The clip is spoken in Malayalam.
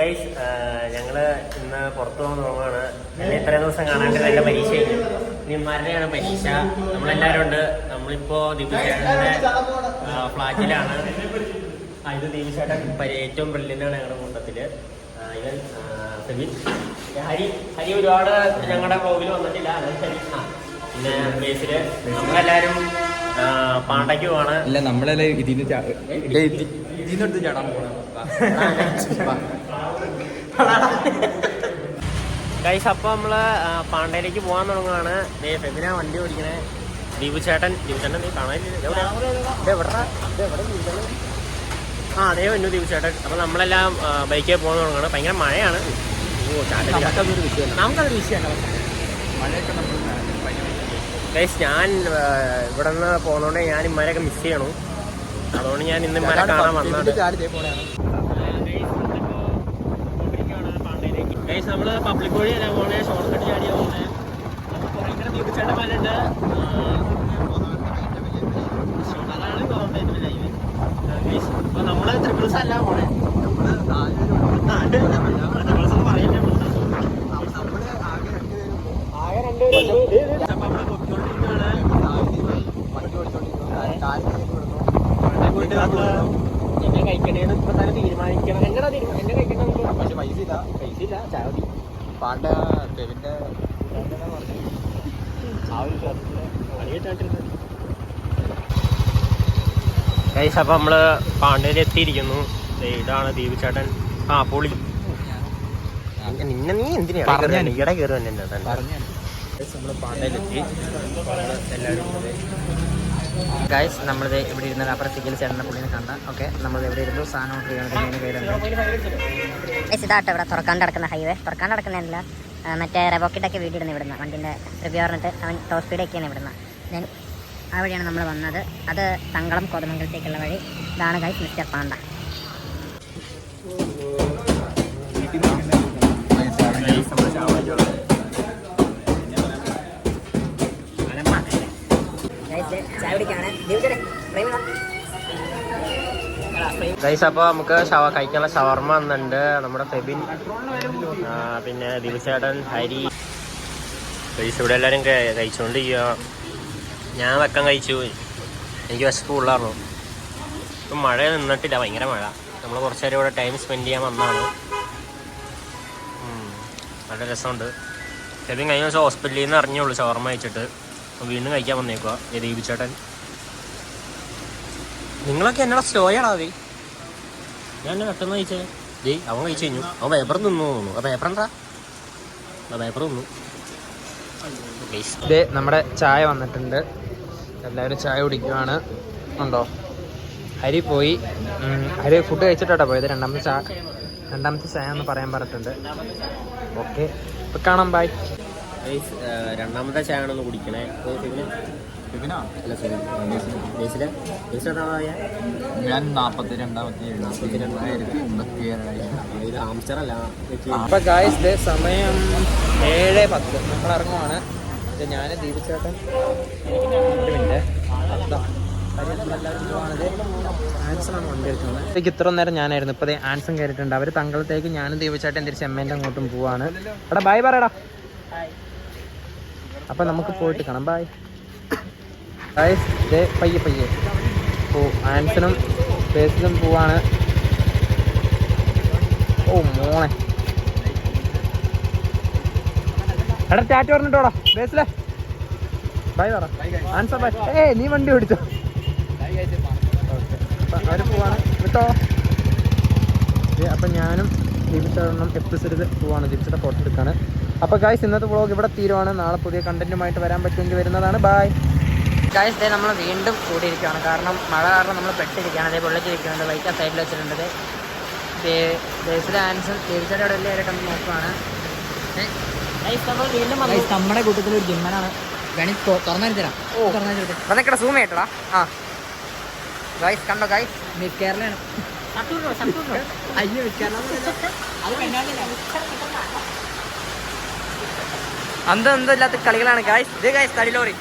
ഗൈസ് ഞങ്ങള് ഇന്ന് പുറത്തു പോകാൻ നോക്കുകയാണ്. എന്നെ ഇത്രയും ദിവസം കാണാണ്ട് നല്ല പരീക്ഷ ഇനിമാരുടെയാണ് പരീക്ഷ. നമ്മളെല്ലാവരും ഉണ്ട്. നമ്മളിപ്പോ ദീപുചേട്ടൻ്റെ ഫ്ലാറ്റിലാണ്. ഇത് ദീപുചേട്ടൻ ഏറ്റവും ബ്രില്യൻ്റാണ് ഞങ്ങളുടെ കൂട്ടത്തില്. ഇവൻ സെബിൻ, ഹരി ഒരുപാട് ഞങ്ങളുടെ ബ്ലോഗിൽ വന്നിട്ടില്ല. പിന്നെ ബേസില് നമ്മളെല്ലാരും പാണ്ടയ്ക്ക് പോവാണ്. അല്ല നമ്മളെല്ലാം ഇതിന് ഇതിനടുത്ത് ചാടാൻ പോകണം. ഗൈസ് അപ്പോൾ നമ്മള് പാണ്ടയിലേക്ക് പോകാൻ തുടങ്ങുകയാണ്. ഫെബിന വണ്ടി ഓടിക്കണേ. ദീപുചേട്ടൻ നീ കാണാനില്ല. അതേ വന്നു ദീപുചേട്ടൻ. അപ്പോൾ നമ്മളെല്ലാം ബൈക്കിൽ പോകാൻ തുടങ്ങുകയാണ്. ഭയങ്കര മഴയാണ്. നമുക്കതൊരു വിഷയമല്ല. മഴയൊക്കെ നമ്മൾ ഗൈസ് ഞാൻ ഇവിടെ നിന്ന് പോകുന്നതുകൊണ്ട് ഞാൻ ഇമ്മാരെയൊക്കെ മിസ് ചെയ്യണു. അതുകൊണ്ട് ഞാൻ ഇന്ന് ഇമ്മാരെ കാണാൻ വന്നത്. ഗൈസ് നമ്മള് പബ്ലിക് വഴി അല്ല പോണേ, ഷോർട്ട് കട്ട് ചാടിയാ പോണേ. ഭയങ്കര ദീപുചേട്ടന്മാരുണ്ട്. അതാണ് ഗവൺമെന്റ് ലൈവ്. അപ്പൊ നമ്മള് ട്രിപ്പിൾസ് അല്ല പോണേ. എന്നെ കഴിക്കണേന്ന് ഇപ്പൊ തന്നെ തീരുമാനിക്കണം. എന്നെ കഴിക്കണം. പക്ഷെ പൈസ ഇല്ല. ചാവതി പാണ്ട കെവിന്റെ ഗൈസ്. അപ്പൊ നമ്മള് പാണ്ടയിൽ എത്തിയിരിക്കുന്നു. ഇതാണ് ദീപുചേട്ടൻ. പൊളി. നിന്നെ നീ എന്തിനാ ഈടെ കയറി തന്നെ നമ്മള് പാണ്ടയിലെത്തി. എല്ലാവരും ഗൈസ് നമ്മളിത് ഇവിടെ ഇരുന്നത് അപ്പുറം സിഗിൽ ചേട്ടൻ്റെ പുള്ളിനെ കണ്ട. ഓക്കെ, നമ്മളിത് എവിടെ ഇരുന്നു സാധനം ഇതാട്ടോ ഇവിടെ തുറക്കാണ്ട് കിടക്കുന്ന ഹൈവേ. തുറക്കാണ്ട് കിടക്കുന്നതല്ല, മറ്റേ റെവോക്കിട്ടൊക്കെ വീട് ഇടുന്ന ഇവിടുന്ന് വണ്ടിൻ്റെ റിവ്യൂ പറഞ്ഞിട്ട് അവൻ ടോപ്പ് സ്പീഡൊക്കെയാണ് ഇവിടുന്ന്. ദെൻ ആ വഴിയാണ് നമ്മൾ വന്നത്. അത് തങ്കളം കോതമംഗലത്തേക്കുള്ള വഴി. ഇതാണ് ഗൈസ് മിസ്റ്റർ പാണ്ട. ഗൈസ് അപ്പോൾ നമുക്ക് കഴിക്കാനുള്ള ഷവർമ വന്നിട്ടുണ്ട്. നമ്മുടെ ഫെബിൻ, പിന്നെ ദീപുചേട്ടൻ, ഹരി. ഗൈസ് ഇവിടെ എല്ലാവരും കഴിച്ചുകൊണ്ടിരിക്കുക. ഞാൻ വെക്കം കഴിച്ചു. എനിക്ക് വിശപ്പ് ഉള്ളായിരുന്നു. ഇപ്പം മഴ നിന്നിട്ടില്ല, ഭയങ്കര മഴ. നമ്മൾ കുറച്ച് നേരം ഇവിടെ ടൈം സ്പെൻഡ് ചെയ്യാൻ വന്നതാണ്. നല്ല രസമുണ്ട്. ഫെബിൻ കഴിഞ്ഞ ദിവസം ഹോസ്പിറ്റലിൽ നിന്ന് അറിഞ്ഞുള്ളൂ ഷവർമ കഴിച്ചിട്ട്. വീണ്ടും കഴിക്കാൻ വന്നേക്കുക. ദീപുചേട്ടൻ, നിങ്ങളൊക്കെ എന്നോട് സ്ലോയാണാവേ. ഞാൻ എന്നെ പെട്ടെന്ന് കഴിച്ചേ. അവൻ കഴിച്ചു കഴിഞ്ഞു. അവൻ പേപ്പർ തിന്നു തോന്നുന്നു. ആ പേപ്പർ എന്താ? പേപ്പർ തിന്നു. ഇത് നമ്മുടെ ചായ വന്നിട്ടുണ്ട്. എല്ലാവരും ചായ കുടിക്കുവാണ്. ഉണ്ടോ? ഹരി പോയി. ഹരി ഫുഡ് കഴിച്ചിട്ടാ പോയത്. രണ്ടാമത്തെ ചായ എന്ന് പറയാൻ പറഞ്ഞിട്ടുണ്ട്. ഓക്കെ, ഇപ്പൊ കാണാം. ബൈ. രണ്ടാമത്തെ ചായ ആണെന്ന് കുടിക്കണേ. ഞാൻ 42 ആംസ്റ്ററല്ല. അപ്പൊ ഗായ്സ് സമയം 7:10. നമ്മൾ ഇറങ്ങുവാണ്. ഞാൻ ദീപുചേട്ടൻ ആൻസറാണ് വണ്ടി എടുക്കുന്നത്. ഇത്ര നേരം ഞാനായിരുന്നു. ഇപ്പൊ ആൻസൺ കയറിയിട്ടുണ്ട്. അവര് തങ്കളത്തേക്ക് ഞാനും ദീപുചേട്ടൻ തിരിച്ച് എമ്മേൻ്റെ അങ്ങോട്ടും പോവാണ്. എടാ ബൈ പറയടാ. അപ്പൊ നമുക്ക് പോയിട്ട് കാണാം. Bye guys. പയ്യെ ഓ ആൻസനും ബേസിലും പോവാണ്. ഓ മോനെ, എടാ ടാറ്റ പറഞ്ഞിട്ടോടാ ബേസിലെ. ബൈ പറ. ആൻസർ ബൈ. നീ വണ്ടി ഓടിച്ചോ. അവര് പോവാണ് കേട്ടോ. അപ്പൊ ഞാനും ദീപിച്ചേട്ടനും എപ്പിസോഡിൽ പോവാണ്. ദീപിച്ചേട്ട ഫോട്ടോ എടുക്കാണ്. അപ്പോൾ ഗായ്സ് ഇന്നത്തെ വ്ളോഗ് ഇവിടെ തീരുവാണ്. നാളെ പുതിയ കണ്ടന്റുമായിട്ട് വരാൻ പറ്റുമെങ്കിൽ വരുന്നതാണ്. Bye guys. ഡേ നമ്മൾ വീണ്ടും കൂടിയിരിക്കുകയാണ്. കാരണം മഴ കാരണം നമ്മൾ പെട്ടിരിക്കുകയാണ്. അതേ പൊള്ളിച്ചിരിക്കുന്നുണ്ട്. ബൈക്ക് ആ സൈഡിൽ വെച്ചിട്ടുണ്ട്. ബേസിലെ ആൻസർ ദീപിച്ചേട്ട അവിടെ എല്ലാവരും കണ്ട് നോക്കുവാണ്. നമ്മുടെ കൂട്ടത്തിൽ ഒരു ജിമ്മനാണ്. ഗണി തുറന്നു തരാം. തുറന്നു സൂം ആയിട്ടാ. ആ ഗായ്സ് കണ്ടോ ഗായ്സ്, മിസ് കേരളയാണ്. അയ്യോ മിസ് കേരള അന്തോ എന്തോ ഇല്ലാത്ത കളികളാണ് ഗായ്സ്. ഇത് ഗായ്സ് തടി ലോറി.